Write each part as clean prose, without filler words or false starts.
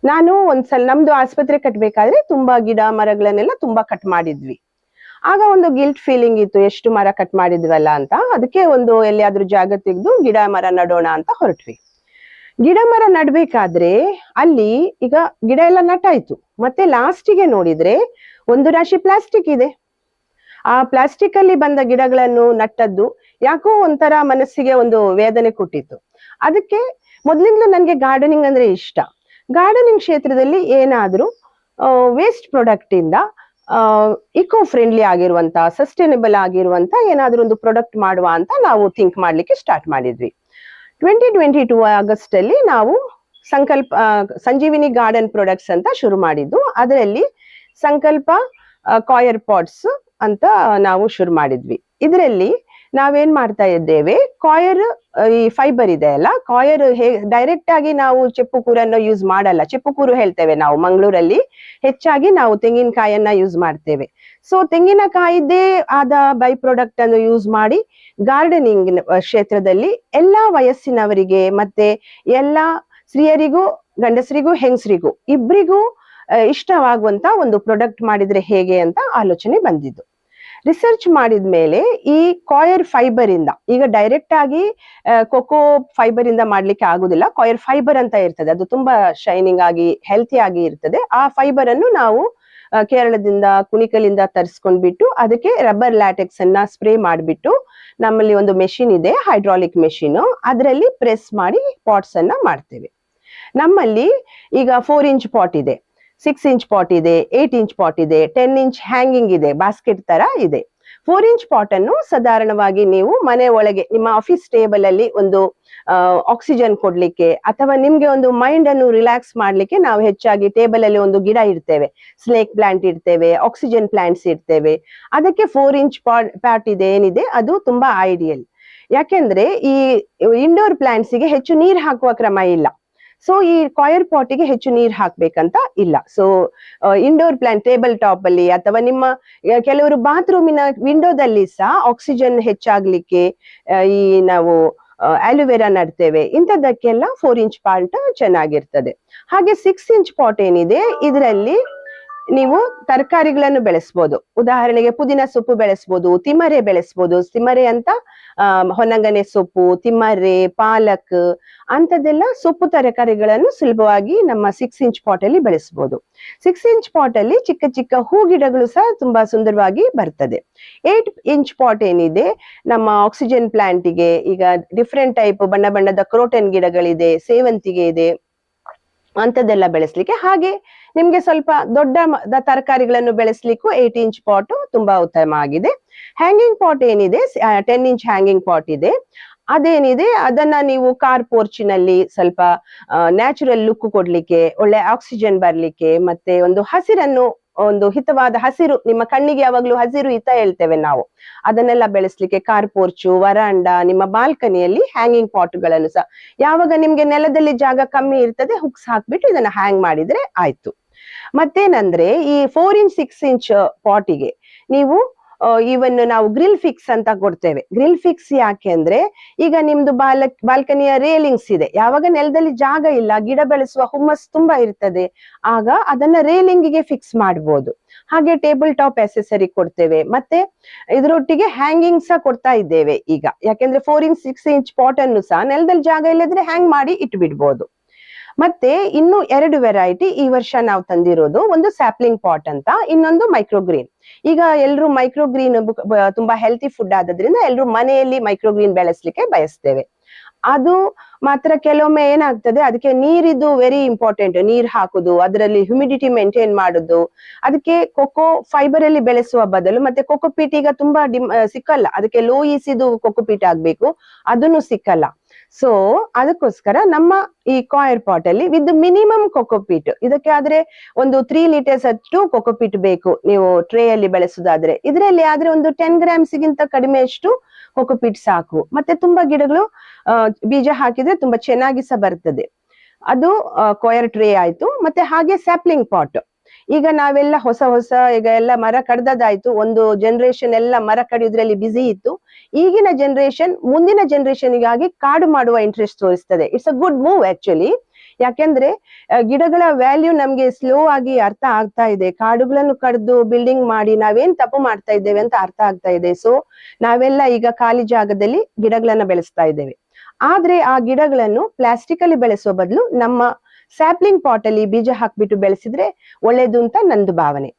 ನಾನು ಒಂದ್ಸಲ ನಮ್ದು ಆಸ್ಪತ್ರೆ ಕಟ್ಬೇಕಾದ್ರೆ ತುಂಬಾ ಗಿಡ ಮರಗಳನ್ನೆಲ್ಲ ತುಂಬಾ ಕಟ್ ಮಾಡಿದ್ವಿ. ಆಗ ಒಂದು ಗಿಲ್ಟ್ ಫೀಲಿಂಗ್ ಇತ್ತು, ಎಷ್ಟು ಮರ ಕಟ್ ಮಾಡಿದ್ವಲ್ಲ ಅಂತ. ಅದಕ್ಕೆ ಒಂದು ಎಲ್ಲಿಯಾದ್ರೂ ಜಾಗ ತೆಗೆದು ಗಿಡ ಮರ ನಡೋಣ ಅಂತ ಹೊರಟ್ವಿ. ಗಿಡ ಮರ ನಡ್ಬೇಕಾದ್ರೆ ಅಲ್ಲಿ ಈಗ ಗಿಡ ಎಲ್ಲ ನಟಾಯ್ತು, ಮತ್ತೆ ಲಾಸ್ಟಿಗೆ ನೋಡಿದ್ರೆ ಒಂದು ರಾಶಿ ಪ್ಲಾಸ್ಟಿಕ್ ಇದೆ. ಆ ಪ್ಲಾಸ್ಟಿಕ್ ಅಲ್ಲಿ ಬಂದ ಗಿಡಗಳನ್ನು ನಟ್ಟದ್ದು ಯಾಕೋ ಒಂಥರ ಮನಸ್ಸಿಗೆ ಒಂದು ವೇದನೆ ಕೊಟ್ಟಿತ್ತು. ಅದಕ್ಕೆ ಮೊದ್ಲಿಂದಲೂ ನನ್ಗೆ ಗಾರ್ಡನಿಂಗ್ ಅಂದ್ರೆ ಇಷ್ಟ. ಗಾರ್ಡನಿಂಗ್ ಕ್ಷೇತ್ರದಲ್ಲಿ ಏನಾದ್ರೂ ವೇಸ್ಟ್ ಪ್ರಾಡಕ್ಟ್ ಇಂದ ಇಕೋ ಫ್ರೆಂಡ್ಲಿ ಆಗಿರುವಂತ, ಸಸ್ಟೈನಬಲ್ ಆಗಿರುವಂತ ಏನಾದ್ರೂ ಒಂದು ಪ್ರಾಡಕ್ಟ್ ಮಾಡುವ ಅಂತ ನಾವು ಥಿಂಕ್ ಮಾಡ್ಲಿಕ್ಕೆ ಸ್ಟಾರ್ಟ್ ಮಾಡಿದ್ವಿ. 2022 ಆಗಸ್ಟ್ ಅಲ್ಲಿ ನಾವು ಸಂಕಲ್ಪ ಸಂಜೀವಿನಿ ಗಾರ್ಡನ್ ಪ್ರಾಡಕ್ಟ್ಸ್ ಅಂತ ಶುರು ಮಾಡಿದ್ದು. ಅದರಲ್ಲಿ ಸಂಕಲ್ಪ ಕಾಯರ್ ಪಾಟ್ಸ್ ಅಂತ ನಾವು ಶುರು ಮಾಡಿದ್ವಿ. ಇದರಲ್ಲಿ ನಾವೇನ್ ಮಾಡ್ತಾ ಇದ್ದೇವೆ, ಕಾಯರ್ ಈ ಫೈಬರ್ ಇದೆ ಅಲ್ಲ, ಕಾಯರ್ ಡೈರೆಕ್ಟ್ ಆಗಿ ನಾವು ಚೆಪ್ಪುಕೂರನ್ನು ಯೂಸ್ ಮಾಡಲ್ಲ. ಚೆಪ್ಪುಕೂರು ಹೇಳ್ತೇವೆ ನಾವು ಮಂಗಳೂರಲ್ಲಿ. ಹೆಚ್ಚಾಗಿ ನಾವು ತೆಂಗಿನಕಾಯನ್ನ ಯೂಸ್ ಮಾಡ್ತೇವೆ. ಸೊ ತೆಂಗಿನಕಾಯಿದ್ದೇ ಆದ ಬೈ ಪ್ರಾಡಕ್ಟ್ ಅನ್ನು ಯೂಸ್ ಮಾಡಿ ಗಾರ್ಡನಿಂಗ್ ಕ್ಷೇತ್ರದಲ್ಲಿ ಎಲ್ಲಾ ವಯಸ್ಸಿನವರಿಗೆ ಮತ್ತೆ ಎಲ್ಲಾ ಸ್ತ್ರೀಯರಿಗೂ, ಗಂಡಸರಿಗೂ, ಹೆಂಗಸರಿಗೂ ಇಬ್ರಿಗೂ ಇಷ್ಟವಾಗುವಂತ ಒಂದು ಪ್ರಾಡಕ್ಟ್ ಮಾಡಿದ್ರೆ ಹೇಗೆ ಅಂತ ಆಲೋಚನೆ ಬಂದಿದ್ದು. ರಿಸರ್ಚ್ ಮಾಡಿದ್ಮೇಲೆ ಈ ಕಾಯರ್ ಫೈಬರ್ ಇಂದ, ಈಗ ಡೈರೆಕ್ಟ್ ಆಗಿ ಕೊಕೋ ಫೈಬರ್ ಇಂದ ಮಾಡ್ಲಿಕ್ಕೆ ಆಗುದಿಲ್ಲ. ಕಾಯರ್ ಫೈಬರ್ ಅಂತ ಇರ್ತದೆ, ಅದು ತುಂಬಾ ಶೈನಿಂಗ್ ಆಗಿ ಹೆಲ್ತಿ ಆಗಿ ಇರ್ತದೆ. ಆ ಫೈಬರ್ ಅನ್ನು ನಾವು ಕೇರಳದಿಂದ, ಕುಣಿಕಲಿಂದ ತರಿಸ್ಕೊಂಡ್ಬಿಟ್ಟು ಅದಕ್ಕೆ ರಬ್ಬರ್ ಲ್ಯಾಟೆಕ್ಸ್ ಅನ್ನ ಸ್ಪ್ರೇ ಮಾಡಿಬಿಟ್ಟು, ನಮ್ಮಲ್ಲಿ ಒಂದು ಮೆಷಿನ್ ಇದೆ, ಹೈಡ್ರಾಲಿಕ್ ಮೆಷಿನ್, ಅದರಲ್ಲಿ ಪ್ರೆಸ್ ಮಾಡಿ ಪಾಟ್ಸ್ ಅನ್ನ ಮಾಡ್ತೇವೆ. ನಮ್ಮಲ್ಲಿ ಈಗ 4 ಇಂಚ್ ಪಾಟ್ ಇದೆ, 6 ಇಂಚ್ ಪಾಟ್ ಇದೆ, 8 ಇಂಚ್ ಪಾಟ್ ಇದೆ, 10 ಇಂಚ್ ಹ್ಯಾಂಗಿಂಗ್ ಇದೆ, ಬಾಸ್ಕೆಟ್ ತರ ಇದೆ. 4 ಇಂಚ್ ಪಾಟ್ ಅನ್ನು ಸಾಧಾರಣವಾಗಿ ನೀವು ಮನೆ ಒಳಗೆ ನಿಮ್ಮ ಆಫೀಸ್ ಟೇಬಲ್ ಅಲ್ಲಿ ಒಂದು ಆಕ್ಸಿಜನ್ ಕೊಡ್ಲಿಕ್ಕೆ ಅಥವಾ ನಿಮ್ಗೆ ಒಂದು ಮೈಂಡ್ ಅನ್ನು ರಿಲ್ಯಾಕ್ಸ್ ಮಾಡ್ಲಿಕ್ಕೆ ನಾವು ಹೆಚ್ಚಾಗಿ ಟೇಬಲ್ ಅಲ್ಲಿ ಒಂದು ಗಿಡ ಇಡ್ತೇವೆ, ಸ್ನೇಕ್ ಪ್ಲಾಂಟ್ ಇಡ್ತೇವೆ, ಆಕ್ಸಿಜನ್ ಪ್ಲಾಂಟ್ಸ್ ಇಡ್ತೇವೆ. ಅದಕ್ಕೆ 4 ಇಂಚ್ ಪಾಟ್ ಇದೆ ಏನಿದೆ ಅದು ತುಂಬಾ ಐಡಿಯಲ್. ಯಾಕೆಂದ್ರೆ ಈ ಇಂಡೋರ್ ಪ್ಲಾಂಟ್ಸ್ ಗೆ ಹೆಚ್ಚು ನೀರು ಹಾಕುವ ಕ್ರಮ ಇಲ್ಲ. ಸೊ ಈ ಕಾಯರ್ ಪಾಟಿಗೆ ಹೆಚ್ಚು ನೀರು ಹಾಕ್ಬೇಕಂತ ಇಲ್ಲ. So indoor plant table top ಅಲ್ಲಿ ಅಥವಾ ನಿಮ್ಮ ಕೆಲವರು ಬಾತ್ರೂಮಿನ ವಿಂಡೋದಲ್ಲಿ ಸಹ ಆಕ್ಸಿಜನ್ ಹೆಚ್ಚಾಗ್ಲಿಕ್ಕೆ ಈ ನಾವು ಆಲೋವೆರಾ ನಡ್ತೇವೆ. ಇಂಥದ್ದಕ್ಕೆಲ್ಲ 4 ಇಂಚ್ ಪಾಟ್ ಚೆನ್ನಾಗಿರ್ತದೆ. ಹಾಗೆ 6 ಇಂಚ್ ಪಾಟ್ ಏನಿದೆ, ಇದರಲ್ಲಿ ನೀವು ತರಕಾರಿಗಳನ್ನು ಬೆಳೆಸ್ಬೋದು. ಉದಾಹರಣೆಗೆ ಪುದೀನ ಸೊಪ್ಪು ಬೆಳೆಸ್ಬೋದು, ತಿಮ್ಮರೆ ಬೆಳೆಸ್ಬೋದು. ತಿಮ್ಮರೆ ಅಂತ ಹೊನ್ನಂಗನೆ ಸೊಪ್ಪು, ತಿಮ್ಮರೆ, ಪಾಲಕ್ ಅಂತದೆಲ್ಲ ಸೊಪ್ಪು ತರಕಾರಿಗಳನ್ನು ಸುಲಭವಾಗಿ ನಮ್ಮ 6 ಇಂಚ್ ಪಾಟ್ ಅಲ್ಲಿ ಬೆಳೆಸ್ಬೋದು. 6 ಇಂಚ್ ಪಾಟ್ ಅಲ್ಲಿ ಚಿಕ್ಕ ಚಿಕ್ಕ ಹೂ ಗಿಡಗಳು ಸಹ ತುಂಬಾ ಸುಂದರವಾಗಿ ಬರ್ತದೆ. 8 ಇಂಚ್ ಪಾಟ್ ಏನಿದೆ, ನಮ್ಮ ಆಕ್ಸಿಜನ್ ಪ್ಲಾಂಟಿಗೆ ಈಗ ಡಿಫ್ರೆಂಟ್ ಟೈಪ್ ಬಣ್ಣ ಬಣ್ಣದ ಕ್ರೋಟನ್ ಗಿಡಗಳಿದೆ, ಸೇವಂತಿಗೆ ಇದೆ, ಅಂತದೆಲ್ಲ ಬೆಳೆಸ್ಲಿಕ್ಕೆ. ಹಾಗೆ ನಿಮ್ಗೆ ಸ್ವಲ್ಪ ದೊಡ್ಡ ತರಕಾರಿಗಳನ್ನು ಬೆಳೆಸ್ಲಿಕ್ಕೂ 8 ಇಂಚ್ ಪಾಟ್ ತುಂಬಾ ಉತ್ತಮ ಆಗಿದೆ. ಹ್ಯಾಂಗಿಂಗ್ ಪಾಟ್ ಏನಿದೆ, 10 ಇಂಚ್ ಹ್ಯಾಂಗಿಂಗ್ ಪಾಟ್ ಇದೆ. ಅದೇನಿದೆ ಅದನ್ನ ನೀವು ಕಾರ್ ಪೋರ್ಚಿನಲ್ಲಿ ಸ್ವಲ್ಪ ನ್ಯಾಚುರಲ್ ಲುಕ್ ಕೊಡ್ಲಿಕ್ಕೆ, ಒಳ್ಳೆ ಆಕ್ಸಿಜನ್ ಬರ್ಲಿಕ್ಕೆ, ಮತ್ತೆ ಒಂದು ಹಸಿರನ್ನು, ಒಂದು ಹಿತವಾದ ಹಸಿರು, ನಿಮ್ಮ ಕಣ್ಣಿಗೆ ಯಾವಾಗ್ಲೂ ಹಸಿರು ಹಿತ ಹೇಳ್ತೇವೆ ನಾವು, ಅದನ್ನೆಲ್ಲ ಬೆಳೆಸ್ಲಿಕ್ಕೆ ಕಾರ್ ಪೋರ್ಚು, ವರಾಂಡ, ನಿಮ್ಮ ಬಾಲ್ಕನಿಯಲ್ಲಿ ಹ್ಯಾಂಗಿಂಗ್ ಪಾಟ್ ಗಳನ್ನು ಸಹ, ಯಾವಾಗ ನಿಮ್ಗೆ ನೆಲದಲ್ಲಿ ಜಾಗ ಕಮ್ಮಿ ಇರ್ತದೆ, ಹುಕ್ಸ್ ಹಾಕ್ಬಿಟ್ಟು ಇದನ್ನ ಹ್ಯಾಂಗ್ ಮಾಡಿದ್ರೆ ಆಯ್ತು. ಮತ್ತೇನಂದ್ರೆ ಈ 4 ಇಂಚ್ 6 ಇಂಚ್ ಪಾಟಿಗೆ ನೀವು ಈವನ್ ನಾವು ಗ್ರಿಲ್ ಫಿಕ್ಸ್ ಅಂತ ಕೊಡ್ತೇವೆ. ಗ್ರಿಲ್ ಫಿಕ್ಸ್ ಯಾಕೆ ಅಂದ್ರೆ, ಈಗ ನಿಮ್ದು ಬಾಲ್ಕನಿಯ ರೇಲಿಂಗ್ಸ್ ಇದೆ, ಯಾವಾಗ ನೆಲದಲ್ಲಿ ಜಾಗ ಇಲ್ಲ, ಗಿಡ ಬೆಳೆಸುವ ಹುಮ್ಮಸ್ ತುಂಬಾ ಇರ್ತದೆ, ಆಗ ಅದನ್ನ ರೇಲಿಂಗಿಗೆ ಫಿಕ್ಸ್ ಮಾಡ್ಬೋದು. ಹಾಗೆ ಟೇಬಲ್ ಟಾಪ್ ಅಸೆಸರಿ ಕೊಡ್ತೇವೆ, ಮತ್ತೆ ಇದರೊಟ್ಟಿಗೆ ಹ್ಯಾಂಗಿಂಗ್ ಸಹ ಕೊಡ್ತಾ ಇದ್ದೇವೆ ಈಗ. ಯಾಕೆಂದ್ರೆ 4 ಇಂಚ್ 6 ಇಂಚ್ ಪಾಟ್ ಅನ್ನು ಸಹ ನೆಲದಲ್ಲಿ ಜಾಗ ಇಲ್ಲದ್ರೆ ಹ್ಯಾಂಗ್ ಮಾಡಿ ಇಟ್ಬಿಡ್ಬೋದು. ಮತ್ತೆ ಇನ್ನು 2 ವೆರೈಟಿ ಈ ವರ್ಷ ನಾವು ತಂದಿರೋದು, ಒಂದು ಸ್ಯಾಪ್ಲಿಂಗ್ ಪಾಟ್ ಅಂತ, ಇನ್ನೊಂದು ಮೈಕ್ರೋಗ್ರೀನ್. ಈಗ ಎಲ್ರು ಮೈಕ್ರೋಗ್ರೀನ್ ತುಂಬಾ ಹೆಲ್ತಿ ಫುಡ್ ಆದ್ರಿಂದ ಎಲ್ರು ಮನೆಯಲ್ಲಿ ಮೈಕ್ರೋಗ್ರೀನ್ ಬೆಳೆಸ್ಲಿಕ್ಕೆ ಬಯಸ್ತೇವೆ. ಅದು ಮಾತ್ರ ಕೆಲವೊಮ್ಮೆ ಏನಾಗ್ತದೆ, ಅದಕ್ಕೆ ನೀರಿದ್ದು ವೆರಿ ಇಂಪಾರ್ಟೆಂಟ್. ನೀರ್ ಹಾಕುದು, ಅದರಲ್ಲಿ ಹ್ಯುಮಿಡಿಟಿ ಮೇಂಟೈನ್ ಮಾಡುದು. ಅದಕ್ಕೆ ಕೊಕೋ ಫೈಬರ್ ಅಲ್ಲಿ ಬೆಳೆಸುವ ಬದಲು, ಮತ್ತೆ ಕೊಕೊಪೀಟ್ ಈಗ ತುಂಬಾ ಸಿಕ್ಕಲ್ಲ, ಅದಕ್ಕೆ ಲೋ ಈಸಿದು ಕೊಕೊಪೀಟ್ ಆಗ್ಬೇಕು, ಅದನ್ನು ಸಿಕ್ಕಲ್ಲ. ಸೊ ಅದಕ್ಕೋಸ್ಕರ ನಮ್ಮ ಈ ಕಾಯರ್ ಪಾಟ್ ಅಲ್ಲಿ ವಿತ್ ಮಿನಿಮಮ್ ಕೊಕೊಪೀಟ್, ಇದಕ್ಕೆ ಆದ್ರೆ ಒಂದು 3 ಲೀಟರ್ಸ್ ಅಷ್ಟು ಕೊಕೊಪೀಟ್ ಬೇಕು ನೀವು ಟ್ರೇ ಅಲ್ಲಿ ಬೆಳೆಸುದಾದ್ರೆ. ಇದರಲ್ಲಿ ಆದ್ರೆ ಒಂದು 10 ಗ್ರಾಮ್ಸ್ ಗಿಂತ ಕಡಿಮೆ ಅಷ್ಟು ಕೊಕೊಪೀಟ್ ಸಾಕು. ಮತ್ತೆ ತುಂಬಾ ಗಿಡಗಳು ಬೀಜ ಹಾಕಿದ್ರೆ ತುಂಬಾ ಚೆನ್ನಾಗಿ ಸಹ ಬರ್ತದೆ. ಅದು ಕಾಯರ್ ಟ್ರೇ ಆಯ್ತು. ಮತ್ತೆ ಹಾಗೆ ಸ್ಯಾಪ್ಲಿಂಗ್ ಪಾಟ್, ಈಗ ನಾವೆಲ್ಲ ಹೊಸ ಈಗ ಎಲ್ಲ ಮರ ಕಡ್ದದಾಯ್ತು, ಒಂದು ಜನರೇಷನ್ ಎಲ್ಲ ಮರ ಕಡಿಯೋದ್ರಲ್ಲಿ ಬಿಸಿ ಇತ್ತು. ಈಗಿನ ಜನರೇಷನ್ ಮುಂದಿನ ಜನರೇಷನ್ಗಾಗಿ ಕಾಡು ಮಾಡುವ ಇಂಟ್ರೆಸ್ಟ್ ತೋರಿಸ್ತದೆ. It's a good move actually. ಯಾಕೆಂದ್ರೆ ಗಿಡಗಳ ವ್ಯಾಲ್ಯೂ ನಮ್ಗೆ ಸ್ಲೋ ಆಗಿ ಅರ್ಥ ಆಗ್ತಾ ಇದೆ. ಕಾಡುಗಳನ್ನು ಕಡ್ದು ಬಿಲ್ಡಿಂಗ್ ಮಾಡಿ ನಾವೇನ್ ತಪ್ಪು ಮಾಡ್ತಾ ಇದ್ದೇವೆ ಅಂತ ಅರ್ಥ ಆಗ್ತಾ ಇದೆ. ಸೊ ನಾವೆಲ್ಲ ಈಗ ಖಾಲಿ ಜಾಗದಲ್ಲಿ ಗಿಡಗಳನ್ನ ಬೆಳೆಸ್ತಾ ಇದ್ದೇವೆ. ಆದ್ರೆ ಆ ಗಿಡಗಳನ್ನು ಪ್ಲಾಸ್ಟಿಕ್ ಅಲ್ಲಿ ಬೆಳೆಸೋ ಬದಲು ನಮ್ಮ ಸ್ಯಾಪ್ಲಿಂಗ್ ಪಾಟ್ ಅಲ್ಲಿ ಬೀಜ ಹಾಕ್ಬಿಟ್ಟು ಬೆಳೆಸಿದ್ರೆ ಒಳ್ಳೇದು ಅಂತ ನಂದು ಭಾವನೆ.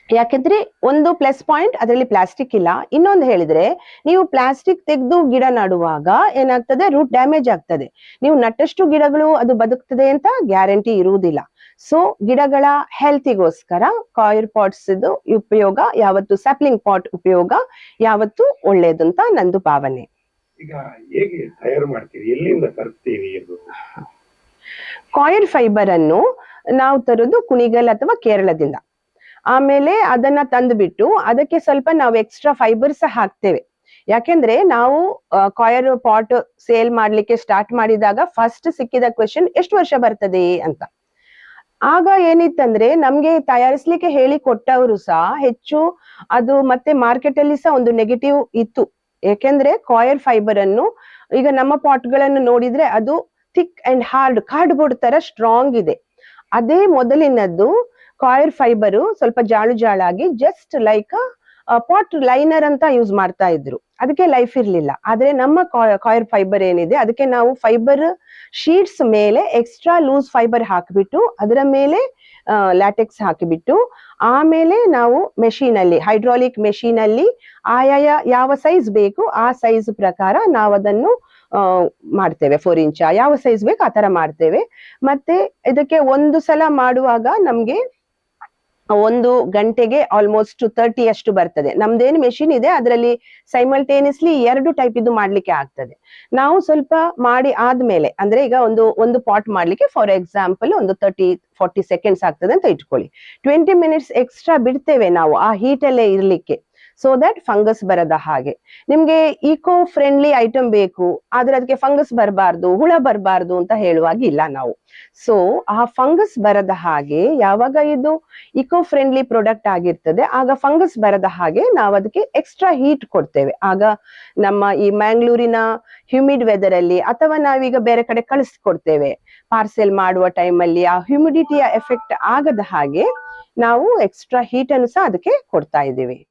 ಯಾಕೆಂದ್ರೆ ಒಂದು ಪ್ಲಸ್ ಪಾಯಿಂಟ್ ಅದರಲ್ಲಿ ಪ್ಲಾಸ್ಟಿಕ್ ಇಲ್ಲ. ಇನ್ನೊಂದು ಹೇಳಿದ್ರೆ, ನೀವು ಪ್ಲಾಸ್ಟಿಕ್ ತೆಗೆದು ಗಿಡ ನಡುವಾಗ ಏನಾಗ್ತದೆ, ರೂಟ್ ಡ್ಯಾಮೇಜ್ ಆಗ್ತದೆ. ನೀವು ನಟ್ಟಷ್ಟು ಗಿಡಗಳು ಅದು ಬದುಕ್ತದೆ ಅಂತ ಗ್ಯಾರಂಟಿ ಇರುವುದಿಲ್ಲ. ಸೊ ಗಿಡಗಳ ಹೆಲ್ತಿಗೋಸ್ಕರ ಕಾಯಿರ್ ಪಾಟ್ಸ್ ಉಪಯೋಗ ಯಾವತ್ತು, ಸ್ಯಾಪ್ಲಿಂಗ್ ಪಾಟ್ ಉಪಯೋಗ ಯಾವತ್ತು ಒಳ್ಳೇದು ಅಂತ ನಂದು ಭಾವನೆ. ಈಗ ಹೇಗೆ ತಯಾರು ಮಾಡ್ತೀರಿ, ಎಲ್ಲಿಂದ ತರ್ತೀರಿ? ಕಾಯಿರ್ ಫೈಬರ್ ಅನ್ನು ನಾವು ತರೋದು ಕುಣಿಗಲ್ ಅಥವಾ ಕೇರಳದಿಂದ. ಆಮೇಲೆ ಅದನ್ನ ತಂದ್ಬಿಟ್ಟು ಅದಕ್ಕೆ ಸ್ವಲ್ಪ ನಾವು ಎಕ್ಸ್ಟ್ರಾ ಫೈಬರ್ಸ್ ಹಾಕ್ತೇವೆ. ಯಾಕೆಂದ್ರೆ ನಾವು ಕಾಯರ್ ಪಾಟ್ ಸೇಲ್ ಮಾಡ್ಲಿಕ್ಕೆ ಸ್ಟಾರ್ಟ್ ಮಾಡಿದಾಗ ಫಸ್ಟ್ ಸಿಕ್ಕಿದ ಕ್ವೆಶನ್ ಎಷ್ಟು ವರ್ಷ ಬರ್ತದೆ ಅಂತ. ಆಗ ಏನಿತ್ತಂದ್ರೆ ನಮ್ಗೆ ತಯಾರಿಸ್ಲಿಕ್ಕೆ ಹೇಳಿ ಕೊಟ್ಟವರು ಸಹ ಹೆಚ್ಚು ಅದು ಮತ್ತೆ ಮಾರ್ಕೆಟ್ ಅಲ್ಲಿ ಸಹ ಒಂದು ನೆಗೆಟಿವ್ ಇತ್ತು. ಯಾಕೆಂದ್ರೆ ಕಾಯರ್ ಫೈಬರ್ ಅನ್ನು ಈಗ ನಮ್ಮ ಪಾಟ್ ಗಳನ್ನು ನೋಡಿದ್ರೆ ಅದು ಥಿಕ್ ಅಂಡ್ ಹಾರ್ಡ್ ಕಾರ್ಡ್ಬೋರ್ಡ್ ತರ ಸ್ಟ್ರಾಂಗ್ ಇದೆ. ಅದೇ ಮೊದಲಿನದ್ದು ಕಾಯರ್ ಫೈಬರ್ ಸ್ವಲ್ಪ ಜಾಳು ಜಾಳಾಗಿ ಜಸ್ಟ್ ಲೈಕ್ ಪಾಟ್ ಲೈನರ್ ಅಂತ ಯೂಸ್ ಮಾಡ್ತಾ ಇದ್ರು, ಅದಕ್ಕೆ ಲೈಫ್ ಇರ್ಲಿಲ್ಲ. ಆದ್ರೆ ನಮ್ಮ ಕಾಯರ್ ಫೈಬರ್ ಏನಿದೆ ಅದಕ್ಕೆ ನಾವು ಫೈಬರ್ ಶೀಟ್ಸ್ ಮೇಲೆ ಎಕ್ಸ್ಟ್ರಾ ಲೂಸ್ ಫೈಬರ್ ಹಾಕಿಬಿಟ್ಟು ಅದರ ಮೇಲೆ ಲ್ಯಾಟೆಕ್ಸ್ ಹಾಕಿಬಿಟ್ಟು ಆಮೇಲೆ ನಾವು ಮೆಷಿನ್ ಅಲ್ಲಿ, ಹೈಡ್ರಾಲಿಕ್ ಮೆಷಿನ್ ಅಲ್ಲಿ ಆಯಾಯ ಯಾವ ಸೈಜ್ ಬೇಕು ಆ ಸೈಜ್ ಪ್ರಕಾರ ನಾವು ಅದನ್ನು ಮಾಡ್ತೇವೆ. 4 ಇಂಚ್ ಯಾವ ಸೈಜ್ ಬೇಕು ಆ ತರ ಮಾಡ್ತೇವೆ. ಮತ್ತೆ ಇದಕ್ಕೆ ಒಂದು ಸಲ ಮಾಡುವಾಗ ನಮ್ಗೆ 1 ಗಂಟೆಗೆ ಆಲ್ಮೋಸ್ಟ್ 30 ಅಷ್ಟು ಬರ್ತದೆ. ನಮ್ದೇನು ಮೆಷಿನ್ ಇದೆ ಅದರಲ್ಲಿ ಸೈಮಲ್ಟೇನಿಯಸ್ಲಿ 2 ಟೈಪ್ ಇದು ಮಾಡ್ಲಿಕ್ಕೆ ಆಗ್ತದೆ. ನಾವು ಸ್ವಲ್ಪ ಮಾಡಿ ಆದ್ಮೇಲೆ, ಅಂದ್ರೆ ಈಗ ಒಂದು ಪಾಟ್ ಮಾಡ್ಲಿಕ್ಕೆ ಫಾರ್ ಎಕ್ಸಾಂಪಲ್ ಒಂದು 30-40 ಸೆಕೆಂಡ್ಸ್ ಆಗ್ತದೆ ಅಂತ ಇಟ್ಕೊಳ್ಳಿ. 20 ಮಿನಿಟ್ಸ್ ಎಕ್ಸ್ಟ್ರಾ ಬಿಡ್ತೇವೆ ನಾವು ಆ ಹೀಟ್ ಅಲ್ಲೇ ಇರ್ಲಿಕ್ಕೆ, ಸೊ ದಟ್ ಫಂಗಸ್ ಬರದ ಹಾಗೆ. ನಿಮ್ಗೆ ಈಕೋ ಫ್ರೆಂಡ್ಲಿ ಐಟಮ್ ಬೇಕು ಆದ್ರೆ ಅದಕ್ಕೆ ಫಂಗಸ್ ಬರಬಾರ್ದು, ಹುಳ ಬರಬಾರ್ದು ಅಂತ ಹೇಳುವಾಗಿಲ್ಲ ನಾವು. ಸೊ ಆ ಫಂಗಸ್ ಬರದ ಹಾಗೆ ಯಾವಾಗ ಇದು ಇಕೋ ಫ್ರೆಂಡ್ಲಿ ಪ್ರಾಡಕ್ಟ್ ಆಗಿರ್ತದೆ ಆಗ ಫಂಗಸ್ ಬರದ ಹಾಗೆ ನಾವು ಅದಕ್ಕೆ ಎಕ್ಸ್ಟ್ರಾ ಹೀಟ್ ಕೊಡ್ತೇವೆ. ಆಗ ನಮ್ಮ ಈ ಮ್ಯಾಂಗ್ಳೂರಿನ ಹ್ಯೂಮಿಡ್ ವೆದರ್ ಅಲ್ಲಿ ಅಥವಾ ನಾವೀಗ ಬೇರೆ ಕಡೆ ಕಳಿಸ್ಕೊಡ್ತೇವೆ ಪಾರ್ಸೆಲ್ ಮಾಡುವ ಟೈಮ್ ಅಲ್ಲಿ ಆ ಹ್ಯೂಮಿಡಿಟಿಯ ಎಫೆಕ್ಟ್ ಆಗದ ಹಾಗೆ ನಾವು ಎಕ್ಸ್ಟ್ರಾ ಹೀಟ್ ಅನ್ನು ಸಹ ಅದಕ್ಕೆ ಕೊಡ್ತಾ ಇದ್ದೀವಿ.